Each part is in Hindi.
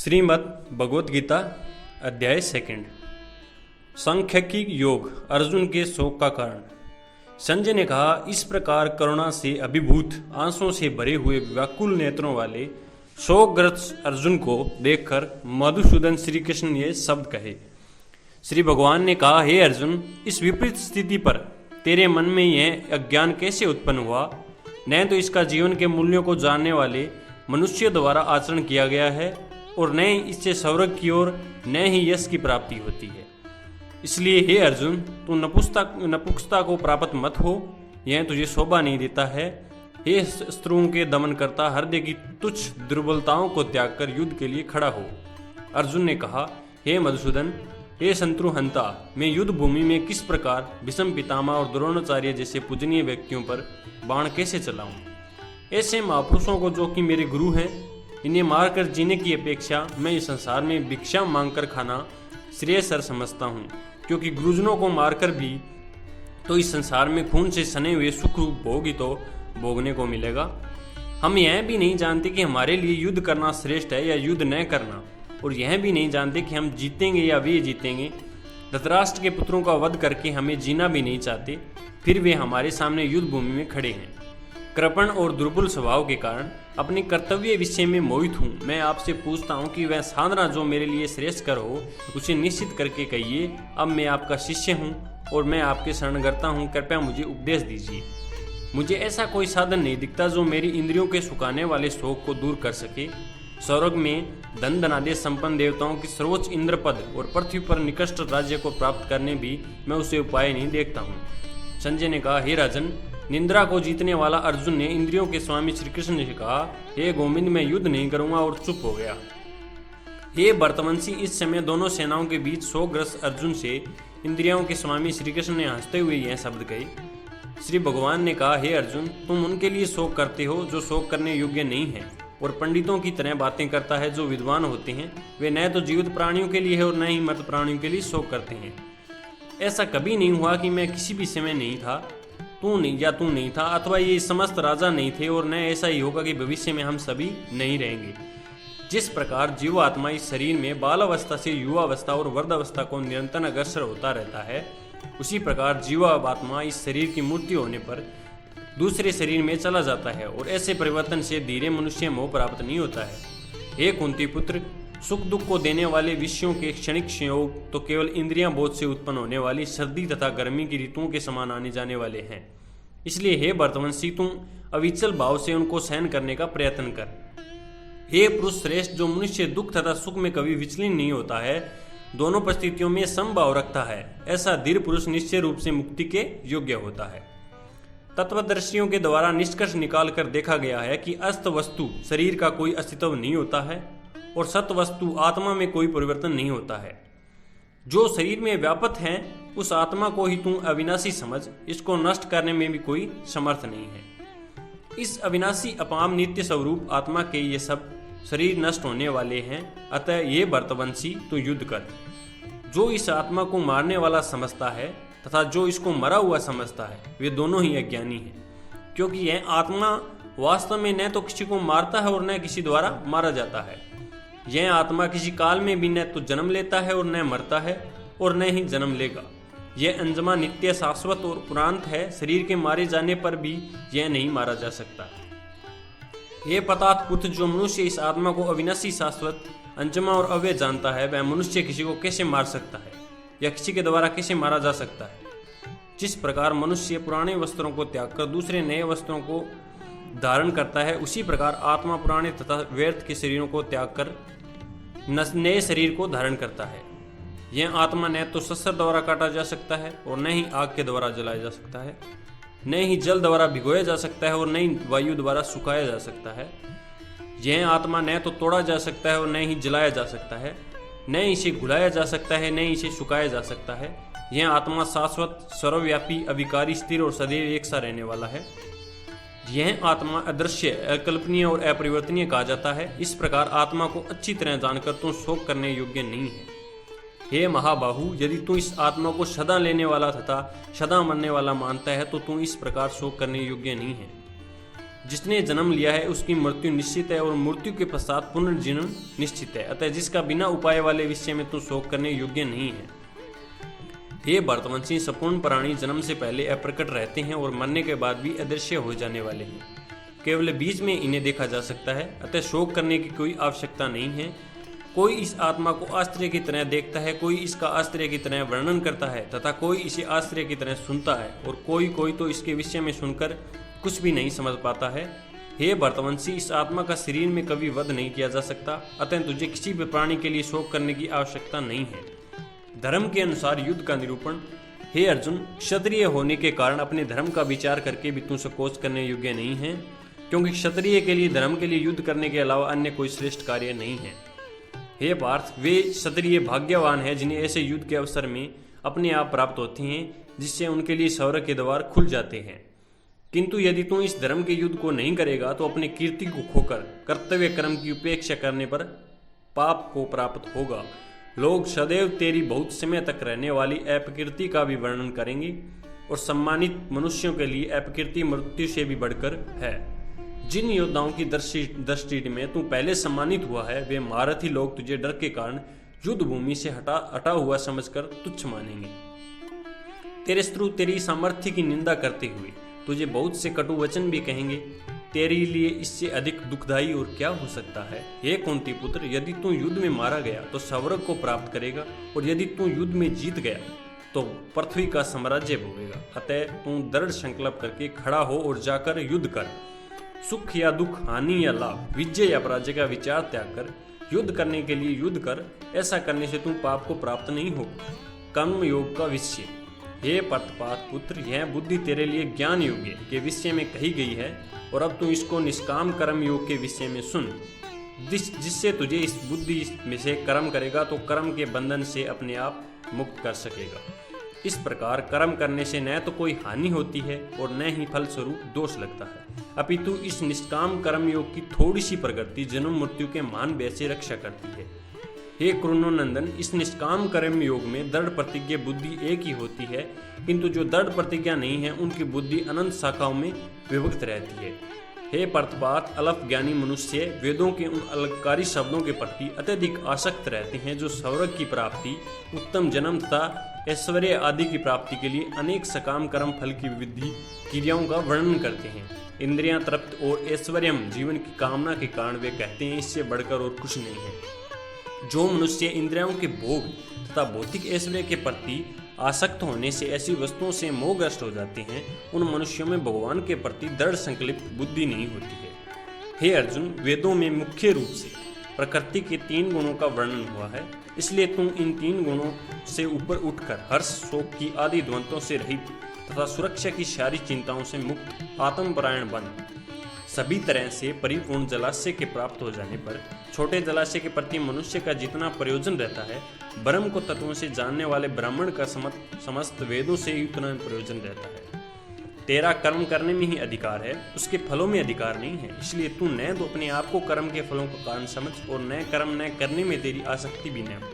श्रीमद् भगवत गीता अध्याय 2 सांख्यिकी योग अर्जुन के शोक का कारण। संजय ने कहा, इस प्रकार करुणा से अभिभूत आंसुओं से भरे हुए व्याकुल नेत्रों वाले शोकग्रस्त अर्जुन को देखकर मधुसूदन श्री कृष्ण ने ये शब्द कहे। श्री भगवान ने कहा, हे अर्जुन, इस विपरीत स्थिति पर तेरे मन में यह अज्ञान कैसे उत्पन्न हुआ? न तो इसका जीवन के मूल्यों को जानने वाले मनुष्य द्वारा आचरण किया गया है और न इससे स्वर्ग की ओर न ही यश की प्राप्ति होती है। इसलिए हे अर्जुन, तू नपुंसकता को प्राप्त मत हो, यह तुझे शोभा नहीं देता है। हे शत्रुओं के दमन करता, हृदय की तुच्छ दुर्बलताओं को त्याग कर युद्ध के लिए खड़ा हो। अर्जुन ने कहा, हे मधुसूदन, हे शत्रुहंता, मैं युद्ध भूमि में किस प्रकार भीष्म पितामह और द्रोणाचार्य जैसे पूजनीय व्यक्तियों पर बाण कैसे चलाऊं? ऐसे महापुरुषों को, जो कि मेरे गुरु हैं, इन्हें मारकर जीने की अपेक्षा मैं इस संसार में भिक्षा मांगकर खाना श्रेयस्कर समझता हूँ, क्योंकि गुरुजनों को मारकर भी तो इस संसार में खून से सने हुए सुख रूप भोग ही तो भोगने को मिलेगा। हम यह भी नहीं जानते कि हमारे लिए युद्ध करना श्रेष्ठ है या युद्ध न करना, और यह भी नहीं जानते कि हम जीतेंगे या वे जीतेंगे। धृतराष्ट्र के पुत्रों का वध करके हमें जीना भी नहीं चाहते, फिर वे हमारे सामने युद्ध भूमि में खड़े हैं। कृपण और दुर्बल स्वभाव के कारण अपने कर्तव्य विषय में मोहित हूँ। मैं आपसे पूछता हूँ कि वह साधना जो मेरे लिए श्रेष्ठकर हो, उसे निश्चित करके कहिए। अब मैं आपका शिष्य हूँ और मैं आपके शरणगर्ता हूँ, कृपया मुझे उपदेश दीजिए। मुझे ऐसा कोई साधन नहीं दिखता जो मेरी इंद्रियों के सुखाने वाले शोक को दूर कर सके। स्वर्ग में धन धनादेश संपन्न देवताओं की सर्वोच्च इंद्र पद और पृथ्वी पर निकृष्ट राज्य को प्राप्त करने भी मैं उसे उपाय नहीं देखता हूँ। संजय ने कहा, हे राजन, निंद्रा को जीतने वाला अर्जुन ने इंद्रियों के स्वामी श्री कृष्ण ने कहा, हे गोविंद, मैं युद्ध नहीं करूंगा, और चुप हो गया। हे भरतवंशी, इस समय दोनों सेनाओं के बीच शोकग्रस्त अर्जुन से इंद्रियों के स्वामी श्री कृष्ण ने हंसते हुए यह शब्द कहे। श्री भगवान ने कहा, हे अर्जुन, तुम उनके लिए शोक करते हो जो शोक करने योग्य नहीं है, और पंडितों की तरह बातें करता है जो विद्वान होते हैं। वे न तो जीवित प्राणियों के लिए है और न ही मृत प्राणियों के लिए शोक करते हैं। ऐसा कभी नहीं हुआ कि मैं किसी भी समय नहीं था, तू नहीं था, अथवा ये समस्त राजा नहीं थे, और न ऐसा ही होगा कि भविष्य में हम सभी नहीं रहेंगे। जिस प्रकार जीवात्मा इस शरीर में बालावस्था से युवावस्था और वृद्धावस्था को निरंतर अग्रसर होता रहता है, उसी प्रकार जीवात्मा इस शरीर की मृत्यु होने पर दूसरे शरीर में चला जाता है, और ऐसे परिवर्तन से धीरे मनुष्य मोह प्राप्त नहीं होता है। हे कुंती पुत्र, सुख दुख को देने वाले विषयों के क्षणिक संयोग तो केवल इंद्रियां बोध से उत्पन्न होने वाली सर्दी तथा गर्मी की ऋतुओं के समान आने जाने वाले हैं। इसलिए हे भरतवंशी, तुम अविचल भाव से उनको सहन करने का प्रयत्न कर। हे पुरुष श्रेष्ठ, जो मनुष्य दुख तथा सुख में कभी विचलित नहीं होता है, दोनों परिस्थितियों में समभाव रखता है, ऐसा धीर पुरुष निश्चय रूप से मुक्ति के योग्य होता है। तत्वदर्शियों के द्वारा निष्कर्ष निकाल कर देखा गया है कि अस्त वस्तु शरीर का कोई अस्तित्व नहीं होता है और सत वस्तु आत्मा में कोई परिवर्तन नहीं होता है। जो शरीर में व्यापक है, उस आत्मा को ही तुम अविनाशी समझ, इसको नष्ट करने में भी कोई समर्थ नहीं है। इस अविनाशी अपाम नित्य स्वरूप आत्मा के ये सब शरीर नष्ट होने वाले हैं, अतः ये भरतवंशी तू युद्ध कर। जो इस आत्मा को मारने वाला समझता है तथा जो इसको मरा हुआ समझता है, वे दोनों ही अज्ञानी हैं, क्योंकि यह आत्मा वास्तव में न तो किसी को मारता है और न किसी द्वारा मारा जाता है। यह आत्मा किसी काल में भी न तो जन्म लेता है और न मरता है और न ही जन्म लेगा। यह अंजमा नित्य शाश्वत और पुरांत है, शरीर के मारे जाने पर भी यह नहीं मारा जा सकता। यह पतात पुत्र, जो मनुष्य इस आत्मा को अविनाशी शाश्वत अंजमा और अव्यय जानता है, वह मनुष्य किसी को कैसे मार सकता है या किसी के द्वारा कैसे मारा जा सकता है? जिस प्रकार मनुष्य पुराने वस्त्रों को त्याग कर दूसरे नए वस्त्रों को धारण करता है, उसी प्रकार आत्मा पुराने तथा व्यर्थ के शरीरों को त्याग कर नए शरीर को धारण करता है। यह आत्मा न तो शस्त्र द्वारा काटा जा सकता है और न ही आग के द्वारा जलाया जा सकता है, न ही जल द्वारा भिगोया जा सकता है और न ही वायु द्वारा सुखाया जा सकता है। यह आत्मा न तो तोड़ा जा सकता है और न ही जलाया जा सकता है, न इसे घुलाया जा सकता है, न इसे सुखाया जा सकता है। यह आत्मा शाश्वत, सर्वव्यापी, अविकारी, स्थिर और सदैव एक सा रहने वाला है। यह आत्मा अदृश्य, अकल्पनीय और अपरिवर्तनीय कहा जाता है। इस प्रकार आत्मा को अच्छी तरह जानकर तू शोक करने योग्य नहीं है। हे महाबाहु, यदि तू इस आत्मा को सदा लेने वाला तथा सदा मरने वाला मानता है, तो तू इस प्रकार शोक करने योग्य नहीं है। जिसने जन्म लिया है उसकी मृत्यु निश्चित है और मृत्यु के पश्चात पुनर्जन्म निश्चित है। अतः जिसका बिना उपाय वाले विषय में तू शोक करने योग्य नहीं है। हे भरतवंशी, संपूर्ण प्राणी जन्म से पहले अप्रकट रहते हैं और मरने के बाद भी अदृश्य हो जाने वाले हैं। केवल बीच में इन्हें देखा जा सकता है, अतः शोक करने की कोई आवश्यकता नहीं है। कोई इस आत्मा को आश्चर्य की तरह देखता है, कोई इसका आश्चर्य की तरह वर्णन करता है तथा कोई इसे आश्चर्य की तरह सुनता है और कोई तो इसके विषय में सुनकर कुछ भी नहीं समझ पाता है। हे भरतवंशी, इस आत्मा का शरीर में कभी वध नहीं किया जा सकता, अतः तुझे किसी भी प्राणी के लिए शोक करने की आवश्यकता नहीं है। धर्म के अनुसार युद्ध का निरूपण। हे अर्जुन, क्षत्रिय होने के कारण अपने धर्म का विचार करके भी तू संकोच करने योग्य नहीं है, क्योंकि क्षत्रिय के लिए धर्म के लिए युद्ध करने के अलावा अन्य कोई श्रेष्ठ कार्य नहीं है। हे पार्थ, वे क्षत्रिय भाग्यवान हैं जिन्हें ऐसे युद्ध के अवसर में अपने आप प्राप्त होते हैं, जिससे उनके लिए स्वर्ग के द्वार खुल जाते हैं। किंतु यदि तू इस धर्म के युद्ध को नहीं करेगा तो अपने कीर्ति को खोकर कर्तव्य कर्म की उपेक्षा करने पर पाप को प्राप्त होगा। लोग सदैव तेरी बहुत समय तक रहने वाली अपकीर्ति का भी वर्णन करेंगे और सम्मानित मनुष्यों के लिए अपकीर्ति मृत्यु से भी बढ़कर है। जिन योद्धाओं की दृष्टि में तू पहले सम्मानित हुआ है, वे महारथी लोग तुझे डर के कारण युद्ध भूमि से हटा हुआ समझकर तुच्छ मानेंगे। तेरे शत्रु तेरी सामर्थ्य की निंदा करते हुए तुझे बहुत से कटु वचन भी कहेंगे। तेरे लिए इससे अधिक दुखदायी और क्या हो सकता है। हे कुंती पुत्र, यदि तू युद्ध में मारा गया तो स्वर्ग को प्राप्त करेगा और यदि तू युद्ध में जीत गया तो पृथ्वी का साम्राज्य भोगेगा। अतः तू दृढ़ संकल्प करके खड़ा हो और जाकर युद्ध कर। सुख या दुख, हानि या लाभ, विजय या पराजय का विचार त्याग कर युद्ध करने के लिए युद्ध कर। ऐसा करने से तुम पाप को प्राप्त नहीं हो। कर्म योग का विषय। हे पर्थपात पुत्र, यह बुद्धि तेरे लिए ज्ञान योग के विषय में कही गई है और अब तू इसको निष्काम कर्म योग के विषय में सुन, जिससे तुझे इस बुद्धि में से कर्म करेगा तो कर्म के बंधन से अपने आप मुक्त कर सकेगा। इस प्रकार कर्म करने से न तो कोई हानि होती है और न ही फल स्वरूप दोष लगता है, अपितु इस निष्काम कर्म योग की थोड़ी सी प्रगति जन्म मृत्यु के मान व्यय से रक्षा करती है। हे कुरुनंदन, इस निष्काम कर्म योग में दृढ़ प्रतिज्ञा बुद्धि एक ही होती है, किंतु जो दृढ़ प्रतिज्ञा नहीं है उनकी बुद्धि अनंत शाखाओं में विभक्त रहती है। हे पर्थपात, अल्प ज्ञानी मनुष्य वेदों के उन अलंकारी शब्दों के प्रति अत्यधिक आसक्त रहते हैं जो स्वर्ग की प्राप्ति, उत्तम जन्म तथा ऐश्वर्य आदि की प्राप्ति के लिए अनेक सकाम कर्म फल की विधि क्रियाओं का वर्णन करते हैं। इंद्रियां तृप्त और ऐश्वर्यम जीवन की कामना के कारण वे कहते हैं इससे बढ़कर और कुछ नहीं है। जो मनुष्य इंद्रियों के भोग तथा भौतिक ऐश्वर्य के प्रति आसक्त होने से ऐसी वस्तुओं से मोहग्रस्त हो जाते हैं, उन मनुष्यों में भगवान के प्रति दृढ़ संकल्पित बुद्धि नहीं होती है। हे अर्जुन, वेदों में मुख्य रूप से प्रकृति के 3 गुणों का वर्णन हुआ है, इसलिए तुम इन 3 गुणों से ऊपर उठकर हर्ष, शोक की आदि द्वंद्वों से रहित तथा सुरक्षा की सारी चिंताओं से मुक्त आत्मपरायण बन। सभी तरह से परिपूर्ण जलाशय के प्राप्त हो जाने पर छोटे जलाशय के प्रति मनुष्य का जितना प्रयोजन रहता है, ब्रह्म को तत्वों से जानने वाले ब्राह्मण का समस्त वेदों से उतना प्रयोजन रहता है। तेरा कर्म करने में ही अधिकार है, उसके फलों में अधिकार नहीं है। इसलिए तू न तो अपने आप को कर्म के फलों का कारण समझ और न कर्म न करने में तेरी आसक्ति भी न हो।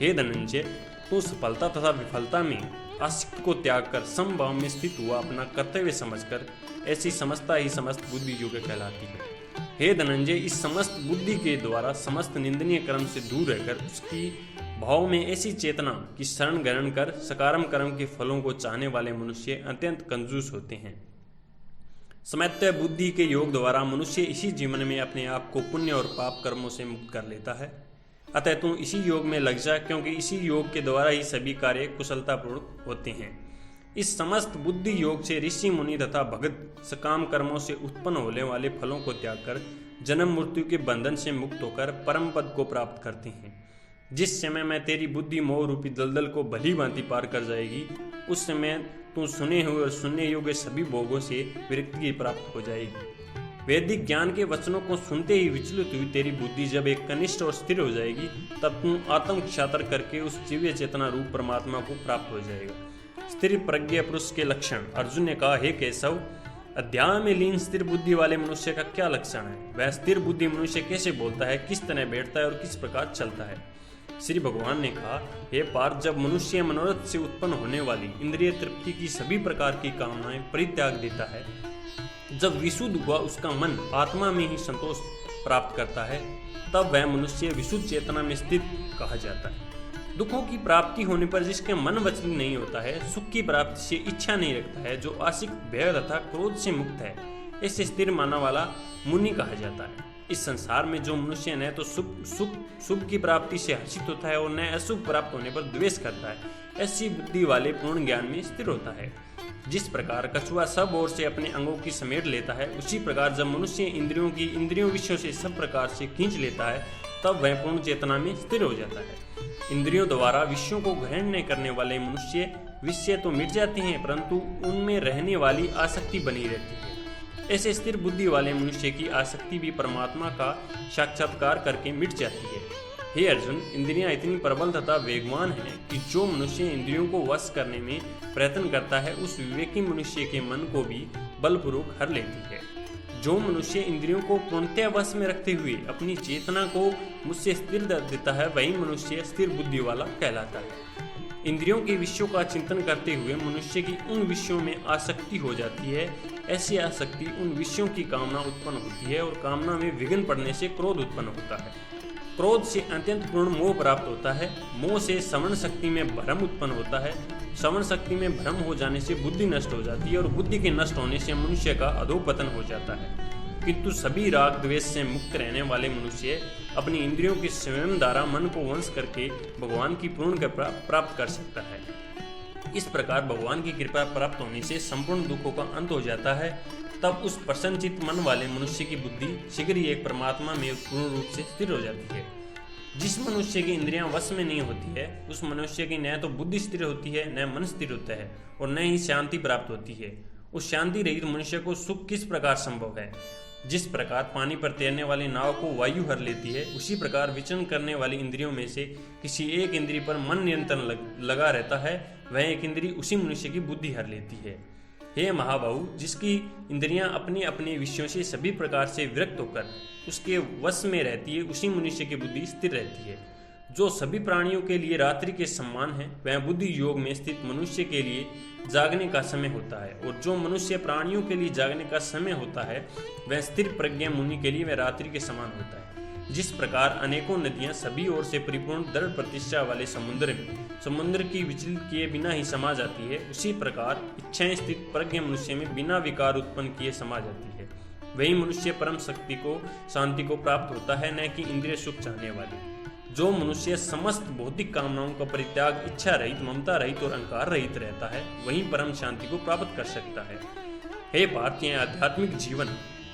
हे धनंजय, तू सफलता तथा विफलता में आसक्ति को त्याग कर समभाव में स्थित हुआ अपना कर्तव्य समझकर ऐसी समझता ही समस्त बुद्धि योग कहलाती है। हे धनंजय, इस समस्त बुद्धि के द्वारा समस्त निंदनीय कर्म से दूर रहकर उसकी भाव में ऐसी चेतना की शरण ग्रहण कर सकारात्मक कर्म के फलों को चाहने वाले मनुष्य अत्यंत कंजूस होते हैं। समत्व बुद्धि के योग द्वारा मनुष्य इसी जीवन में अपने आप को पुण्य और पाप कर्मों से मुक्त कर लेता है। अतः तू इसी योग में लग जा, क्योंकि इसी योग के द्वारा ही सभी कार्य कुशलतापूर्वक होते हैं। इस समस्त बुद्धि योग से ऋषि मुनि तथा भगत सकाम कर्मों से उत्पन्न होने वाले फलों को त्याग कर जन्म मृत्यु के बंधन से मुक्त होकर परम पद को प्राप्त करते हैं। जिस समय में तेरी बुद्धि मोह रूपी दलदल को भली भांति पार कर जाएगी, उस समय तू सुने हुए और सुनने योग्य सभी भोगों से विरक्ति प्राप्त हो जाएगी। वैदिक ज्ञान के वचनों को सुनते ही विचलित हुई तेरी बुद्धि जब एक कनिष्ठ और स्थिर हो जाएगी, तब तू आत्म क्षात्र करके उस दिव्य चेतना रूप परमात्मा को प्राप्त हो जाएगा। स्थिर प्रज्ञ पुरुष के लक्षण। अर्जुन ने कहा, हे केशव, अध्याय में लीन स्थिर बुद्धि वाले मनुष्य का क्या लक्षण है? वह स्थिर बुद्धि मनुष्य कैसे बोलता है, किस तरह बैठता है और किस प्रकार चलता है? श्री भगवान ने कहा, हे पार्थ, जब मनुष्य मनोरथ से उत्पन्न होने वाली इंद्रिय तृप्ति की सभी प्रकार की कामनाएं परित्याग देता है, जब विशुद्ध हुआ उसका मन आत्मा में ही संतोष प्राप्त करता है, तब वह मनुष्य विशुद्ध चेतना में स्थित कहा जाता है। दुखों की प्राप्ति होने पर जिसके मन वचन नहीं होता है, सुख की प्राप्ति से इच्छा नहीं रखता है, जो आशिक, भय तथा क्रोध से मुक्त है, ऐसे स्थिर माना वाला मुनि कहा जाता है। इस संसार में जो मनुष्य न तो शुभ की प्राप्ति से हर्षित होता है और न अशुभ प्राप्त होने पर द्वेष करता है, ऐसी बुद्धि वाले पूर्ण ज्ञान में स्थिर होता है। जिस प्रकार कछुआ सब ओर से अपने अंगों की समेट लेता है, उसी प्रकार जब मनुष्य इंद्रियों विषयों से सब प्रकार से खींच लेता है, तब वह पूर्ण चेतना में स्थिर हो जाता है। इंद्रियों द्वारा विषयों को ग्रहण नहीं करने वाले मनुष्य विषय तो मिट जाते हैं, परंतु उनमें रहने वाली आसक्ति बनी रहती है। ऐसे स्थिर बुद्धि वाले मनुष्य की आसक्ति भी परमात्मा का साक्षात्कार करके मिट जाती है। हे अर्जुन, इंद्रियां इतनी प्रबल तथा वेगवान हैं कि जो मनुष्य इंद्रियों को वश करने में प्रयत्न करता है, उस विवेकी मनुष्य के मन को भी बलपूर्वक हर लेती है। जो मनुष्य इंद्रियों को पूर्णतः वश में रखते हुए अपनी चेतना को मुझसे स्थिर देता है, वही मनुष्य स्थिर बुद्धि वाला कहलाता है। इंद्रियों के विषयों का चिंतन करते हुए मनुष्य की उन विषयों में आसक्ति हो जाती है। ऐसी आसक्ति उन विषयों की कामना उत्पन्न होती है और कामना में विघ्न पड़ने से क्रोध उत्पन्न होता है। क्रोध से अत्यंत पूर्ण मोह प्राप्त होता है। मोह से श्रवण शक्ति में भ्रम उत्पन्न होता है। श्रवण शक्ति में भ्रम हो जाने से बुद्धि नष्ट हो जाती है और बुद्धि के नष्ट होने से मनुष्य का अधोपतन हो जाता है। किंतु सभी राग द्वेष से मुक्त रहने वाले मनुष्य अपनी इंद्रियों की स्वयं द्वारा मन को वंश करके भगवान की पूर्ण कृपा प्राप्त कर सकता है। इस प्रकार भगवान की कृपा प्राप्त होने से संपूर्ण दुखों का अंत हो जाता है। तब उस प्रसन्नचित्त मन वाले मनुष्य की बुद्धि शीघ्र ही एक परमात्मा में पूर्ण रूप से स्थिर हो जाती है। जिस मनुष्य की इंद्रियां वश में नहीं होती है, उस मनुष्य की न तो बुद्धि स्थिर होती है, न मन स्थिर होता है और न ही शांति प्राप्त होती है। उस शांति रहित मनुष्य को सुख किस प्रकार संभव है? जिस प्रकार पानी पर तैरने वाली नाव को वायु हर लेती है, उसी प्रकार विचरण करने वाली इंद्रियों में से किसी एक इंद्रिय पर मन नियंत्रण लगा रहता है, वह एक इंद्रिय उसी मनुष्य की बुद्धि हर लेती है। हे महाबाहु, जिसकी इंद्रियां अपने अपने विषयों से सभी प्रकार से विरक्त होकर उसके वश में रहती है, उसी मनुष्य की बुद्धि स्थिर रहती है। जो सभी प्राणियों के लिए रात्रि के समान है, वह बुद्धि योग में स्थित मनुष्य के लिए जागने का समय होता है, और जो मनुष्य प्राणियों के लिए जागने का समय होता है, वह स्थिर प्रज्ञा मुनि के लिए वह रात्रि के समान होता है। जिस प्रकार अनेकों नदियां सभी ओर से परिपूर्ण दृढ़ प्रतिष्ठा वाले समुद्र की विचलित किए बिना ही समा जाती है, उसी प्रकार इच्छाएं स्थित प्रज्ञ मनुष्य में बिना विकार उत्पन्न किए समा जाती है। वही मनुष्य परम शक्ति को, शांति को प्राप्त होता है, न कि इंद्रिय सुख चाहने वाली। जो मनुष्य समस्त भौतिक कामनाओं का परित्याग, इच्छा रहित, ममता रहित और अहंकार रहित रहता है, वही परम शांति को प्राप्त कर सकता है। हे पार्थ, यह आध्यात्मिक जीवन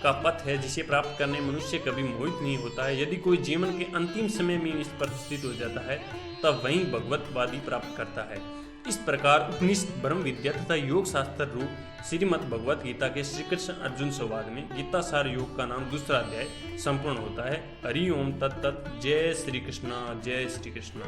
का पथ है जिसे प्राप्त करने मनुष्य कभी मोहित नहीं होता है। यदि कोई जीवन के अंतिम समय में इस पर स्थित हो जाता है, तब वही भगवतवादी प्राप्त करता है। इस प्रकार उपनिषद, ब्रह्म विद्या तथा योग शास्त्र रूप श्रीमद् भगवत गीता के श्री कृष्ण अर्जुन संवाद में गीता सार योग का नाम दूसरा अध्याय संपूर्ण होता है। हरि ओम तत्तत्। जय श्री कृष्ण, जय श्री कृष्ण।